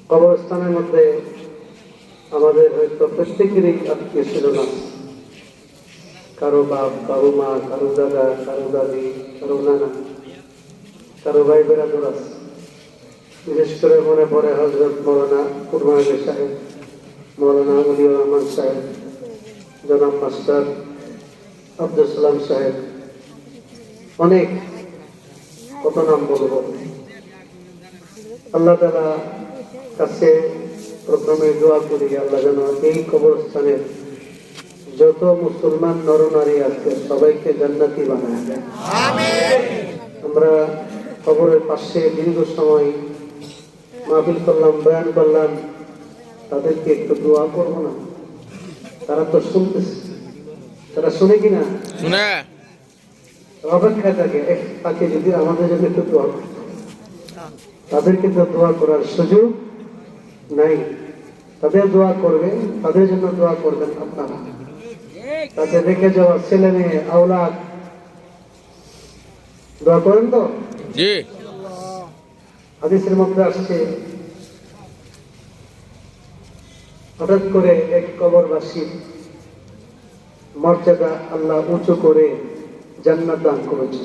কবরস্থানের মধ্যে আমাদের হয়তো প্রত্যেকেরই আত্মীয় ছিল না, কারো বাপ, কারো মা, কারো দাদা, কারো দাদি, কারো নানা, কারো ভাই বেড়াদুর আছে। বিশেষ করে মনে পড়ে হযরত মৌলানা কুরবান আলী সাহেব, মৌলানা আলিউর রহমান সাহেব, জনাব মাস্টার আব্দুল সালাম সাহেব, অনেক কত নাম বলবো। আল্লাহ তাআলা কাছে প্রথমে দোয়া করি, আল্লাহ যেন এই কবরস্থানের যত মুসলমান নরনারী আছে সবাইকে জান্নাতি বানায় দেয়। আমরা কবরের পাশে দীর্ঘ সময় মাহফিল করলাম, বয়ান করলাম, তাদেরকে একটু দোয়া করবো না? তারা তো শুনতেছে, তারা শুনে কিনা অপেক্ষায় থাকে, তাকে যদি আমাদের জন্য একটু দোয়া করত। তাদেরকে তো দোয়া করার সুযোগ নাই। তাদের দোয়া করবে, তাদের জন্য দোয়া করবেন আপনারা। তাতে রেখে যাওয়া ছেলে মেয়ে আওলাদ দোয়া করেন তো? হাদিসের মধ্যে আসছে, হঠাৎ করে এক কবরবাসীর মর্যাদা আল্লাহ উঁচু করে জান্নাত দান করেছে।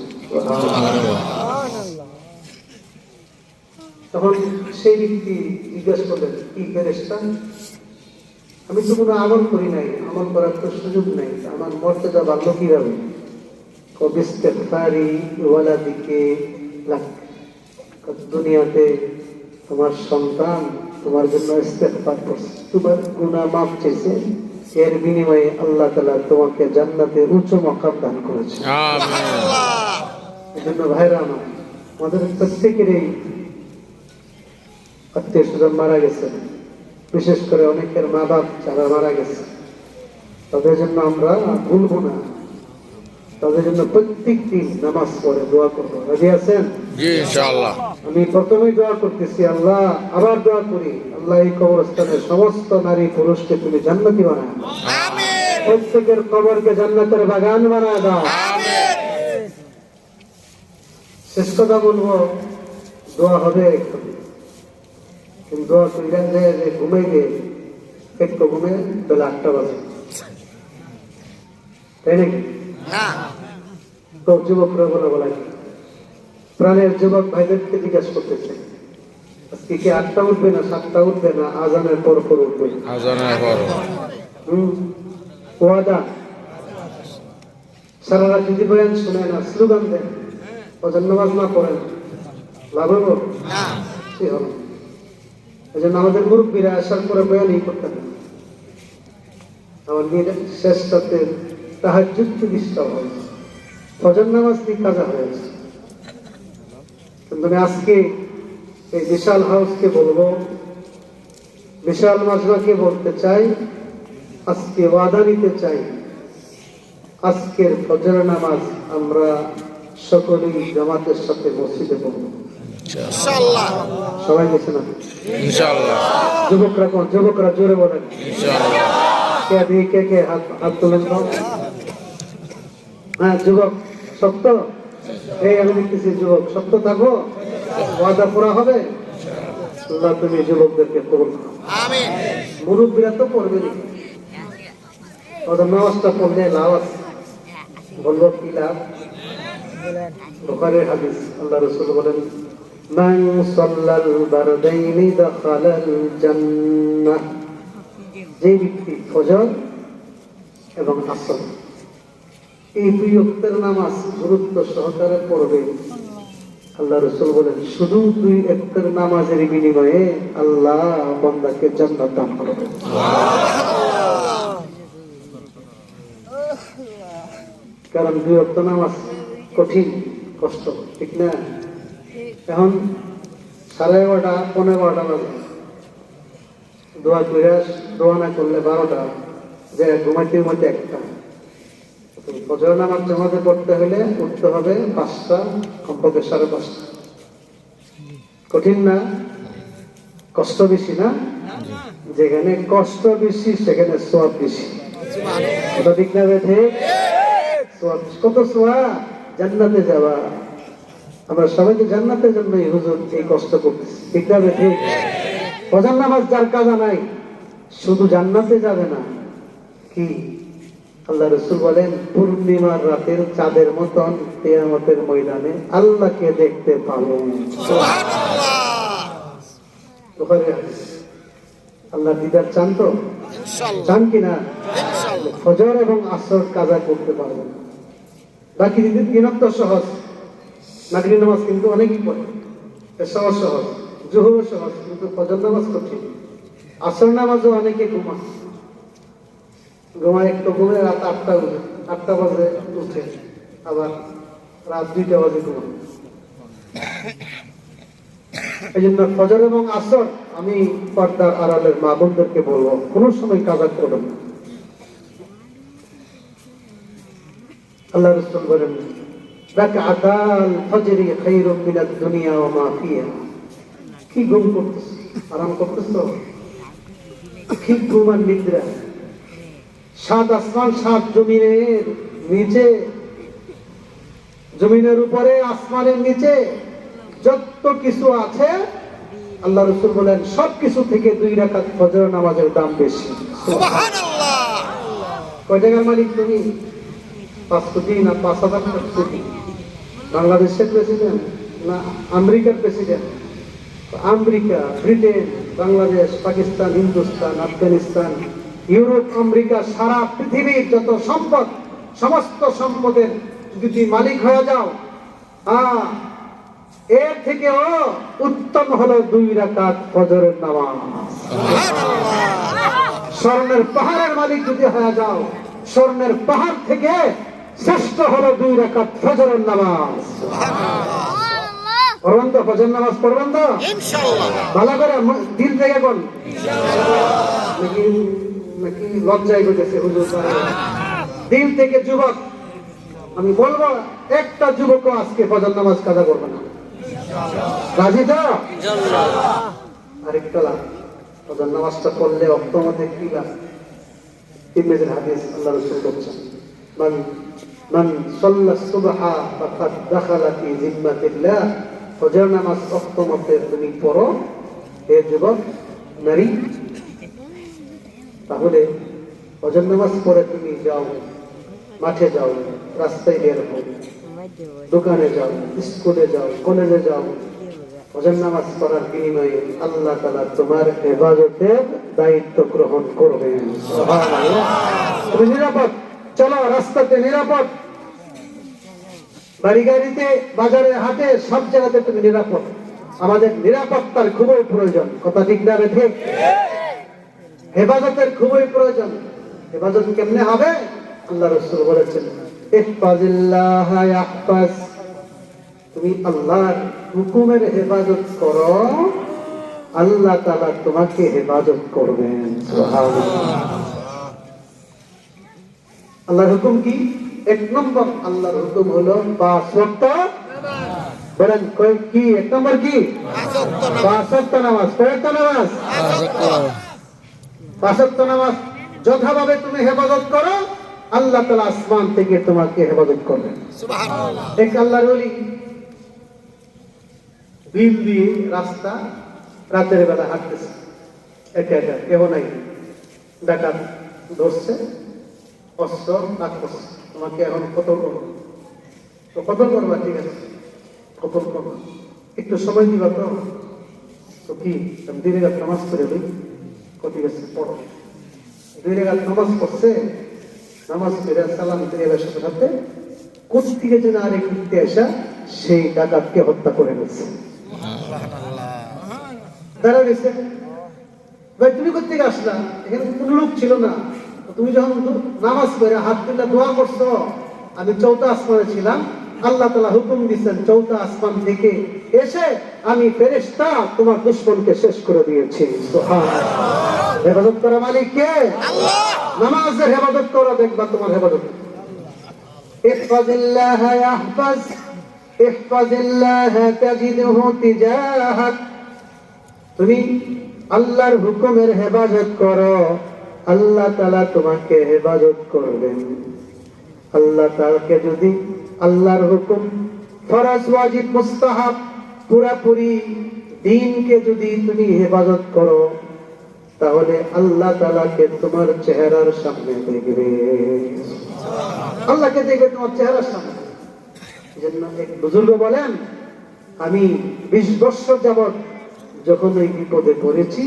তখন সেই ব্যক্তি জিজ্ঞাসা করলেন, কি ফেরেশতা, আমি তো কোনো আমল করি নাই, আমল করার তো সুযোগ নাই, আমার মর্যাদা বাড়লো কিভাবে? ইস্তিগফারি ওয়ালাদিকে লাক, দুনিয়াতে তোমার সন্তান তোমার জন্য ইস্তিগফার করছে, তোমার গুনাহ মাফ চেয়েছে, এর বিনিময়ে আল্লাহ তাআলা তোমাকে জান্নাতে উচ্চ মাকাম দান করেছে। আমিন। এজন্য ভাইরা আমার, আমাদের প্রত্যেকেরই আত্মীয় স্বজন মারা গেছে, বিশেষ করে অনেকের মা বাপ যারা মারা গেছে, তাদের জন্য আমরা ভুলবো না, তাদের জন্য প্রত্যেক দিন নামাজ পড়ে দোয়া করবো। রাজি আছেন? জি ইনশাআল্লাহ। আমি প্রথমেই দোয়া করতেছি, আল্লাহ, আবার দোয়া করি, আল্লাহ এই কবরস্থানের সমস্ত নারী পুরুষকে তুমি জান্নাতি বানায় দাও। আমিন। প্রত্যেকের কবরকে জান্নাতের বাগান বানায় দাও। আমিন। শেষ কথা বলবো, দোয়া হবে একটু, কিন্তু দোয়া কইরা যে ঘুমাইবে, একটু ঘুমে বেলা 8টা বাজে, তাই নাকি? তো যুবকরা বলা প্রাণের যুবক ভাইদেরকে জিজ্ঞাসা করতেছে, আজকে কি 8টা উঠবে না 7টা উঠবে না আজানের পর পর উঠবে? আজানের পর। ওয়াদা। সারা রাত যদি বয়ান শুনে না, স্লোগান দেন, ওজন নামাজ না পড়েন, লাভ হবো না, কি হবে? এই জন্য আমাদের মুরব্বীরা আসার পরে বয়ানই করতেন না। আমার মেয়ের শেষটাতে তাহাজ্জুদ ডিস্টার্ব হয়েছে, ফজর নামাজ দিয়ে কাজা হয়েছে। কিন্তু আমি আজকে এই বিশাল হাউসকে বলবো, বিশাল মাজমাকে বলতে চাই, আজকে ওয়াদা নিতে চাই, আজকের ফজর নামাজ আমরা সকলেই জামাতের সাথে মসজিদে পড়বো ইনশাআল্লাহ। সবাই গেছে না ইনশাআল্লাহ? যুবকরা কোন? যুবকরা জোরে বলেন ইনশাআল্লাহ। কে হাত তুলেন তো? হ্যাঁ, যুবক সত্য, এই আমি দেখতেছি যুবক সত্য থাকবো, ওয়াদা পুরা হবে। আল্লাহ তুমি যুবকদেরকে কবুল করো। আমিন। মুরব্বীরা তো পড়বে না, ওদের নামাজটা পড়লে লাভ আছে। বলবো কি লাভ? বুখারীর হাদিস, আল্লাহ রাসূল বলেন, মান সাল্লাল বারদাইনি দাখালাল জান্নাহ, যে ব্যক্তি ফজর এবং আসর এই দুই ওয়াক্তের নামাজ গুরুত্ব সহকারে পড়বে, আল্লাহ রাসূল বলেন শুধু দুই ওয়াক্তের নামাজের বিনিময়ে আল্লাহ বান্দাকে জান্নাত দান করবে। কারণ দুই ওয়াক্ত নামাজ কঠিন, কষ্ট, ঠিক না? এখন 11:30 11:15 বাজে, দোয়া করে দোয়া না করলে 12টা, যে ঘুমাইতে ঘুমাইতে 1টা। ফজর নামাজ জামাতে পড়তে হলে উঠতে হবে 5টা, কমপক্ষে 5:30। কঠিন না? কষ্ট বেশি না? যেখানে কষ্ট বেশি সেখানে সওয়াব বেশি, এটা ঠিক না? ঠিক। কত সওয়াব, জান্নাতে যাওয়া। আমরা সবাইকে জান্নাতের জন্য হুজুর এই কষ্ট করতেছি, ঠিক না? ঠিক। ফজর নামাজ যার কাজা নাই শুধু জান্নাতে যাবে না, কি আল্লাহ রাসূল বলেন পূর্ণিমার রাতের চাঁদের মতন কিয়ামতের ময়দানে আল্লাহকে দেখতে পাবেন। সুবহানাল্লাহ। বুখারী হাদিস। আল্লাহ দিদার চান তো? ইনশাআল্লাহ। চান কিনা? ইনশাআল্লাহ। ফজর এবং আসর কাজা করতে পারবেন। বাকি দিন তো সহজ, মাগরিব নামাজ কিন্তু অনেকই পড়ে, সহজ সহজ, জোহর সহজ, কিন্তু ফজর নামাজ কঠিন। আসর নামাজও অনেকে ঘুমায়, একটু ঘুমে রাত 8টা বাজে উঠে, আবার রাত 2টা বাজে ঘুমায়। এই জন্য ফজর এবং আসর আমি পর্দার আড়ালের মা বোনদেরকে বলবো কোন সময় কাজা করবেন না। আল্লাহ রাসূল বলেন রাকাতাল ফজরি খায়রুম মিনাদ দুনিয়া ওয়া মা ফিহা। কি ঘুম করতেছ, আরাম করতেছ, কি ঘুম আর নিদ্রা। 7 আসমান 7 জমিনের নিচে, জমিনের উপরে আসমানের নিচে যত কিছু আছে আল্লাহ রাসূল বলেন সবকিছু থেকে 2 রাকাত ফজর নামাজের দাম বেশি। সুবহানাল্লাহ। কয় টাকার মালিক তুমি? 5 কোটি না 5,000 কোটি? বাংলাদেশের প্রেসিডেন্ট না আমেরিকার president? America, Britain, Bangladesh, Pakistan, Hindustan, Afghanistan, Europe, America, সারা পৃথিবীর যত সম্পদ, সমস্ত সম্পদের যদি মালিক হয়ে যাও, এর থেকেও উত্তম হলো 2 রাকাত ফজরের নামাজ। স্বর্ণের পাহাড়ের মালিক যদি হয়ে যাও, স্বর্ণের পাহাড় থেকে শ্রেষ্ঠ হলো 2 রাকাত ফজরের নামাজ। পড়বেন তো? ফজর নামাজ পড়বেন তো ইনশাআল্লাহ? ভালো করে দিল থেকে কোন নাকি নাকি লজ্জায় গেছে হুজুর? দিল থেকে যুবক আমি বলবো, একটা যুবকও আজকে ফজর নামাজ কাজা করবে না। রাজি তো? আরেকটা লাভ, ফজর নামাজটা পড়লে অক্ত মধ্যে কি লাভ? তিরমিজির হাদিস, আল্লাহ রাসূল বলেছেন মান সাল্লা সুবহা ফাকাদ দাখালা ফি জিম্মাতিল্লাহ। ফজর নামাজ অক্ত মধ্যে তুমি পড়ো হে যুবক নারী, তাহলে ফজর নামাজ পড়ে তুমি যাও, মাঠে যাও, রাস্তায় বের হও, দোকানে যাও, স্কুলে যাও, কলেজে যাও, ফজর নামাজ পড়ার বিনিময়ে আল্লাহ তাআলা তোমার ইবাদতের দায়িত্ব গ্রহণ করবেন। সুবহানাল্লাহ। তুমি নিরাপদ, চলো রাস্তাতে নিরাপদ, বাড়ি গাড়িতে, বাজারে, হাটে, সব জায়গাতে তুমি নিরাপদ। আমাদের নিরাপত্তার খুবই প্রয়োজন, কথা ঠিক না? ঠিক। হেফাজতের খুবই প্রয়োজন। হেফাজত কেমনে হবে? আল্লাহ রাসূল বলেছেন ইহফাজিল্লাহ ইয়াহফাজ। তুমি আল্লাহর হুকুমের হেফাজত করো, আল্লাহ তাআলা তোমাকে হেফাজত করবেন। সুবহানাল্লাহ। আল্লাহর হুকুম কি? 1 নম্বর আল্লাহর হুকুম হলো 5 ওয়াক্ত। বলেন কি 1 নম্বর কি? 5 ওয়াক্ত নামাজ। কয়টা নামাজ? 5 ওয়াক্ত নামাজ যথাভাবে তুমি হেফাজত করো, আল্লাহ তাআলা আসমান থেকে তোমাকে হেফাজত করবেন। সুবহানাল্লাহ। এক আল্লাহর ওলি বিল দিয়ে রাস্তা রাতের বেলা হাঁটতেছে, একা একা, কেউ নাই, ডাকাত ধরছে, অস্ত্র তাক করছে, তোমাকে এখন কতল করবো। তো কতল করবা, ঠিক আছে কতল করবা, একটু সময় দিবা তো? তো কি 2 রাকাত নামাজ পড়ে দিই? ঠিক আছে পড়ো। 2 রাকাত নামাজ পড়ছে, নামাজ পড়ে সালাম ফিরে সাথে সাথে কোত্থেকে যেন আরেক ব্যক্তি এসে সেই ডাকাতকে হত্যা করে গেছে। দাঁড়া গেছে, ভাই তুমি কোত্থেকে আসলা? এখানে কোন লোক ছিল না, তুমি যখন নামাজ পড়ে হাত তুলে দোয়া করছো, আমি 4টা আসমানে ছিলাম, আল্লাহ তাআলা হুকুম দিয়েছেন 4টা আসমান থেকে এসে আমি ফেরেশতা তোমার দুশমনকে শেষ করে দিয়েছি। সুবহানাল্লাহ। হেফাজত করা মালিক কে? আল্লাহ। নামাজের হেফাজত করো, দেখবা তোমার হেফাজত। ইহফাজিল্লাহ ইয়াহফাজ, ইহফাজিল্লাহ তাজিদহু তিজাহাক। তুমি আল্লাহর হুকুমের হেফাজত করো, আল্লাহ তাআলা তোমাকে হেফাজত করবেন। আল্লাহ তাআলাকে যদি আল্লাহর হুকুম ফরজ, ওয়াজিব, মুস্তাহাব পুরাপুরি দ্বীনকে যদি তুমি হেফাজত করো তাহলে আল্লাহ তাআলাকে তোমার চেহারার সামনে দেখবে, আল্লাহকে দেখবে তোমার চেহারার সামনে। এজন্য এক বুজুর্গ বলেন, আমি 20 বছর যাবত যখন এই বিপদে পড়েছি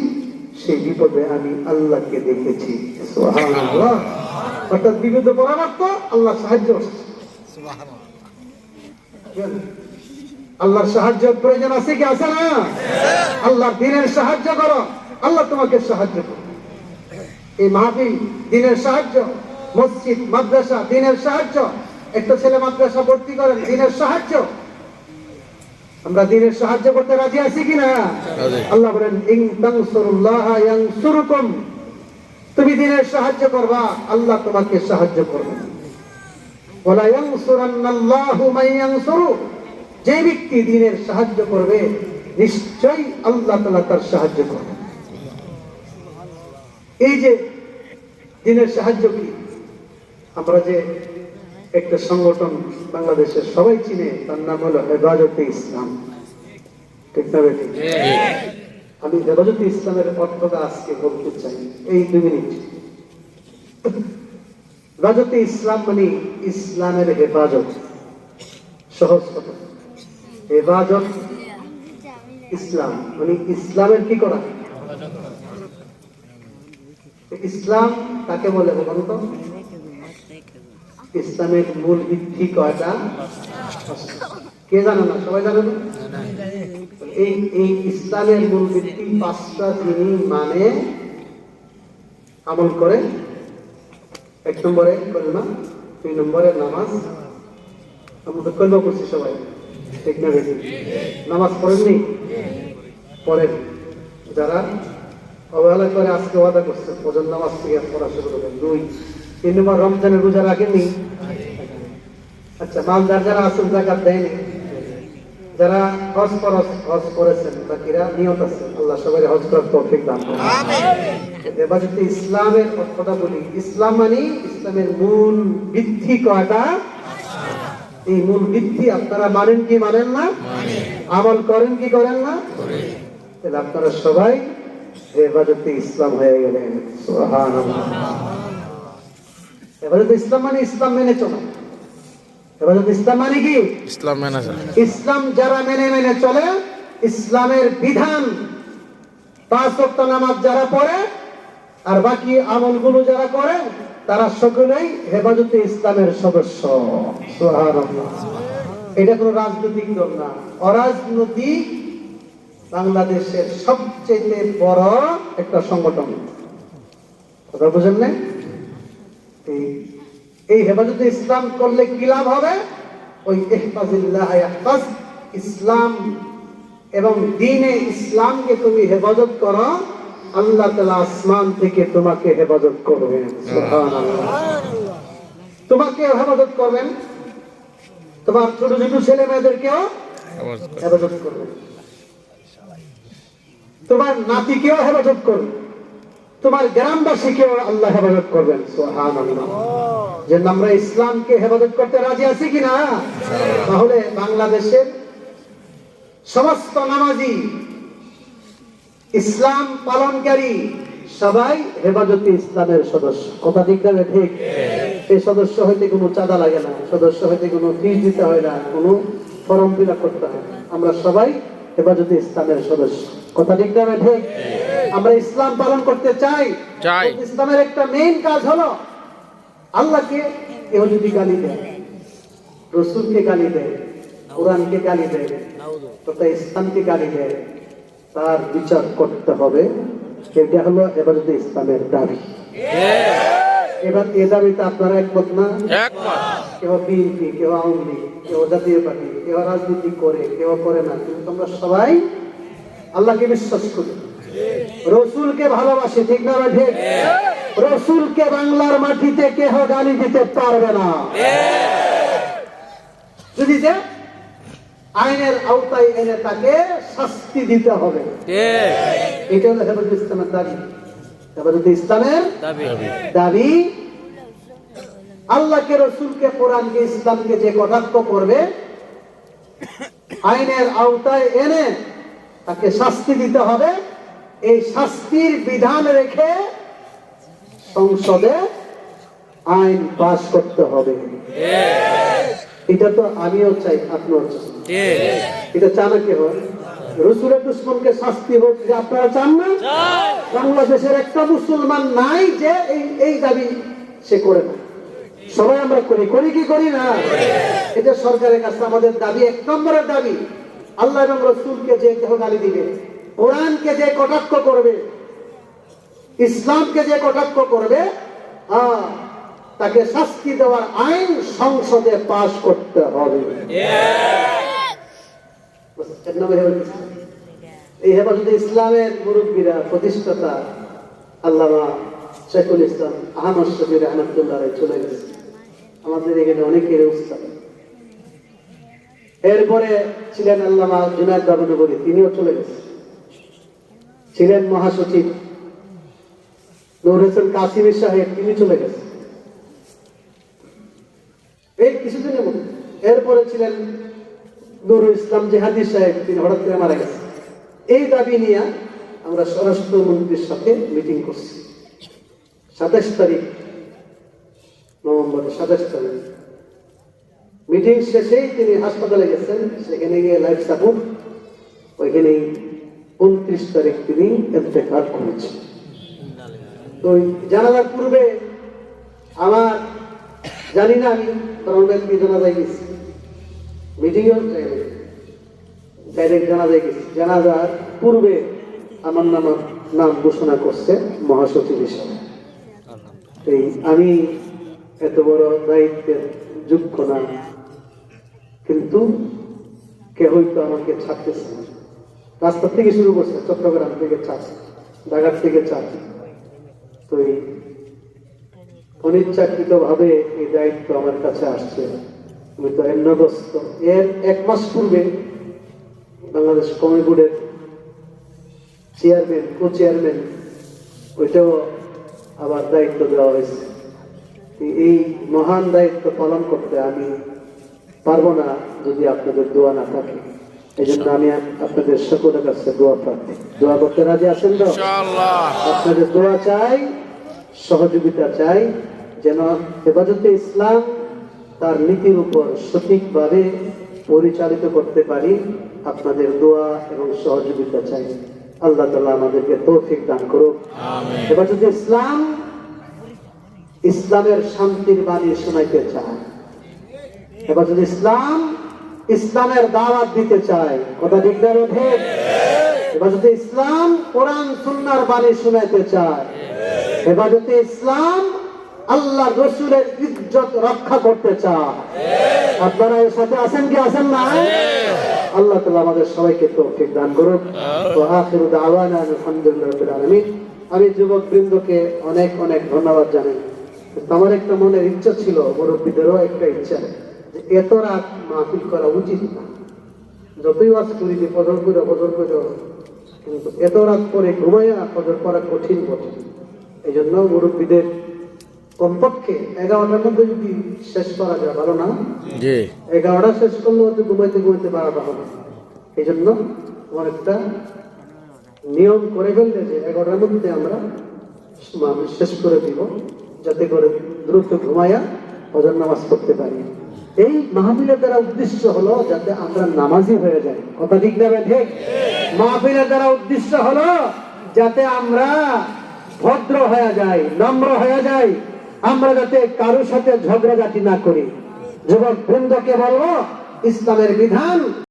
সেই বিপদে আমি আল্লাহকে দেখেছি। সুবহানাল্লাহ। অর্থাৎ বিপদে পড়া মাত্র আল্লাহ সাহায্য করছে। আল্লাহর সাহায্য প্রয়োজন আছে কি আছে না? আল্লাহর দ্বীনের সাহায্য করো, আল্লাহ তোমাকে সাহায্য করবে। এই মাহফিল দ্বীনের সাহায্য, মসজিদ মাদ্রাসা দ্বীনের সাহায্য, একটা ছেলে মাদ্রাসা ভর্তি করেন দ্বীনের সাহায্য। আমরা দ্বীনের সাহায্য করতে রাজি আছি কিনা? আল্লাহ বলেন ইন তানসুরুল্লাহা ইয়ানসুরকুম, তুমি দ্বীনের সাহায্য করবা আল্লাহ তোমাকে সাহায্য করবে। ওয়ালা ইয়ানসুরান্নাল্লাহু মান ইয়ানসুরু, যে ব্যক্তি দ্বীনের সাহায্য করবে নিশ্চয়ই আল্লাহ তাআলা তার সাহায্য করবে। এই যে দ্বীনের সাহায্য কি, আমরা যে একটা সংগঠন বাংলাদেশের সবাই চিনে, তার নাম হলো হেফাজতে ইসলাম, ঠিক না বেটি? আমি হেফাজতে ইসলামের অর্থটা আজকে বলতে চাই এই 2 মিনিট। হেফাজতে ইসলাম মানে ইসলামের হেফাজত, সহজ কথা। হেফাজত ইসলাম মানে ইসলামের কি করা। ইসলাম কাকে বলে বলুন তো? ইসলামের মূল ভিত্তি কয়টা? কে জানে না? সবাই জানে না? এই ইসলামের মূল ভিত্তি 5টা, যিনি মানে আমল করে। 1 নম্বরে কলমা, 2 নম্বরে নামাজ। আমরা তো কলমা করছি সবাই, ঠিক না বেশি? নামাজ পড়েননি? পড়েন। যারা অবহেলা করে আজকে ওয়াদা করছে ফজর নামাজ থেকে পড়া শুরু করবেন। 2 3 নম্বর রমজানের রোজা রাখেননি? আচ্ছা, মালদার যারা আছেন যাকাত দেয়নি, যারা হজ করেছেন বাকিরা নিয়ত আছে, আল্লাহ সবাই হজ করার তৌফিক দান করুন। আমিন। এবার যদি ইসলামের অর্থটা বলি, ইসলাম মানে ইসলামের মূল ভিত্তি কয়টা? এই মূল ভিত্তি আপনারা মানেন কি মানেন না? আমল করেন কি করেন না? তাহলে আপনারা সবাই হেফাজতে ইসলাম হয়ে গেলেন। সুবহানাল্লাহ। হেফাজতে ইসলাম মানে ইসলাম মেনে চলা। হেফাজতে ইসলাম মানে কি? ইসলাম মেনে চলা। ইসলাম যারা মেনে চলে, ইসলামের বিধান 5 ওয়াক্ত নামাজ যারা পড়ে আর বাকি আমলগুলো যারা করে, তারা সকলেই হেফাজতে ইসলামের সদস্য। সুবহানাল্লাহ। এটা কোনো রাজনৈতিক দল না, অরাজনৈতিক বাংলাদেশের সবচেয়ে বড় একটা সংগঠন। কথা বুঝেন না? এই হেফাজতে ইসলাম করলে কি লাভ হবে? ওই ইহফাজিল্লাহ ইয়াহফাজ, ইসলাম এবং দ্বীনে ইসলামকে তুমি হেফাজত করো, আল্লাহ তাআলা আসমান থেকে তোমাকে হেফাজত করবেন। সুবহানাল্লাহ। তোমাকে হেফাজত করবেন, তোমার ছোট ছোট ছেলে মেয়েদেরকেও হেফাজত করবেন, তোমার নাতিকেও হেফাজত করবেন, তোমার গ্রামবাসীকেও আল্লাহ হেফাজত করবেন। সুবহানাল্লাহ। যে আমরা ইসলামকে হেফাজত করতে রাজি আছি কিনা? তাহলে বাংলাদেশের সমস্ত নামাজি, ইসলাম পালনকারী সবাই হেফাজতে ইসলামের সদস্য। কথা ঠিক না ঠিক? এই সদস্য হইতে কোনো চাঁদা লাগে না, সদস্য হইতে কোনো ফিস দিতে হয় না, কোনো ফর্ম ফিল আপ করতে হয় না। আমরা সবাই হেফাজতে ইসলামের সদস্য। কথা ঠিক না ঠিক? আমরা ইসলাম পালন করতে চাই। ইসলামের একটা মেইন কাজ হলো আল্লাহকে কেউ যদি গালি দেয়, রসুলকে গালি দেয়, কোরআনকে গালি দেয়, তথা ইসলামকে গালি দেয়, তার বিচার করতে হবে। এটা হলো হেফাজতে ইসলামের দাবি। এবার এ দাবিতে আপনারা একমত না? কেউ বিএনপি, কেউ আওয়ামী লীগ, কেউ জাতীয় পার্টি, কেউ রাজনীতি করে, কেউ করে না, কিন্তু আমরা সবাই আল্লাহকে বিশ্বাস করি, রসুলকে ভালোবাসে, ঠিক না ঠিক? রসুলকে বাংলার মাটিতে কেহ গালি দিতে পারবে না। যদি যে আইনের আওতায় এনে তাকে শাস্তি দিতে হবে। এটা হলো হেফাজতে ইসলামের দাবি। হেফাজতে ইসলামের দাবি আল্লাহকে, রসুলকে, কোরআনকে, ইসলামকে যে কটাক্ষ করবে, আইনের আওতায় এনে তাকে শাস্তি দিতে হবে। এই শাস্তির বিধান রেখে সংসদে আইন পাস করতে হবে। এটা তো আমিও চাই, আপনিও চাই। এটা চান কে হয়? রসুলের দুশ্মনকে শাস্তি হোক, যে আপনারা চান না? বাংলাদেশের একটা মুসলমান নাই যে এই দাবি সে করে না। সবাই আমরা করি কি করি না? এটা সরকারের কাছে আমাদের দাবি, 1 নম্বরের দাবি। আল্লাহ এবং রসুলকে যে কেহ গালি দিবে, কোরআনকে যে কটাক্ষ করবে, ইসলামকে যে কটাক্ষ করবে, তাকে শাস্তি দেওয়ার আইন সংসদে পাস করতে হবে। এই হেফাজতে ইসলামের মুরব্বীরা, প্রতিষ্ঠাতা আল্লামা শেখুল ইসলাম আহমদ শফি রহমতুল্লাহ চলে গেছে। আমাদের এখানে অনেকের উস্তাদ। এরপরে ছিলেন আল্লামা জুনায়েদ বাবুনগরী, তিনিও চলে গেছে। ছিলেন মহাসচিব নূর হোসেন কাসিমি সাহেব, তিনি চলে গেছে এই কিছুদিনের মধ্যে। এরপরে ছিলেন নুরুল ইসলাম জিহাদি সাহেব, তিনি হঠাৎ করে মারা গেছে। এই দাবি নিয়ে আমরা স্বরাষ্ট্রমন্ত্রীর সাথে মিটিং করছি 27 তারিখ নভেম্বর, 27 তারিখ মিটিং শেষেই তিনি হাসপাতালে গেছেন। সেখানে গিয়ে লাইফ সাপোর্ট, ওইখানেই 29 তারিখ তিনি ইন্তেকাল করেছেন। তো জানাজার পূর্বে আমার জানি না, আমি কি জানাজায় গেছি, মিটিংও ডাইরেক্ট জানাজায় গেছি। জানাজার পূর্বে আমার নাম ঘোষণা করছে মহাসচিব হিসাবে। এই আমি এত বড় দায়িত্বের যোগ্য না, কিন্তু কেহই তো আমাকে ছাড়তেছে না। রাস্তা থেকে শুরু করছে, চট্টগ্রাম থেকে ছাড়ছে, ঢাকা থেকে ছাড়ছে। তো অনিচ্ছাকৃত ভাবে এই দায়িত্ব আমার কাছে আসছে। আমি তো এন্নগ্রস্ত। এর 1 মাস পূর্বে বাংলাদেশ কমি বোর্ডের চেয়ারম্যান, কো চেয়ারম্যান, ওইটাও আবার দায়িত্ব দেওয়া হয়েছে। এই মহান দায়িত্ব পালন করতে আমি পারবো না যদি আপনাদের দোয়া না থাকে। এই জন্য আমি আপনাদের সকলের কাছে দোয়া প্রার্থী। দোয়া করতে রাজি আছেন তো? আপনাদের দোয়া চাই, সহযোগিতা চাই, যেন হেফাজতে ইসলাম তার নীতির উপর সঠিকভাবে পরিচালিত করতে পারি। আপনাদের দোয়া এবং সহযোগিতা চাই। আল্লাহ তাআলা আমাদেরকে তৌফিক দান করুক। হেফাজতে ইসলাম ইসলামের শান্তির বাণী শোনাইতে চায়। হেফাজতে ইসলাম ইসলামের দাওয়াত দিতে চায়। কথা ঠিক না ঠিক? হেফাজতে ইসলাম কোরআন সুন্নাহর বাণী শোনাইতে চায়। হেফাজতে ইসলাম আল্লাহ রসুলের ইজ্জত রক্ষা করতে চায়। আপনারা এর সাথে আছেন কি আছেন না? আল্লাহ তাআলা আমাদের সবাইকে তৌফিক দান করুক। ওয়া আখিরু দাওয়ানা আলহামদুলিল্লাহি রাব্বিল আলামিন। আমি যুবক বৃন্দকে অনেক অনেক ধন্যবাদ জানাই। আমার একটা মনের ইচ্ছা ছিল, মুরব্বীদেরও একটা ইচ্ছা, যে এত রাত মাহফিল করা উচিত না। যতই ওয়াজ করি যে ফজর করে, কিন্তু এত রাত পরে ঘুমাইয়া ফজর করা কঠিন। এই জন্য মুরব্বীদের কমপক্ষে 11টার মধ্যে যদি শেষ করা যায় ভালো না? 11টা শেষ করলে হয়তো ঘুমাইতে পারা হবে। এই জন্য আমার একটা নিয়ম করে ফেললে যে 11টার মধ্যে আমরা শেষ করে দিব, যাতে করে দ্রুত ঘুমাইয়া ফজর নামাজ পড়তে পারি। এই মাহফিলের দ্বারা উদ্দেশ্য হলো যাতে আমরা নামাজি হয়ে যাই। কথা ঠিক না ঠিক? মাহফিলের দ্বারা উদ্দেশ্য হলো যাতে আমরা ভদ্র হয়ে যাই, নম্র হয়ে যাই, আমরা যাতে কারোর সাথে ঝগড়াঝাটি না করি। যুবক বৃন্দকে বলবো, ইসলামের বিধান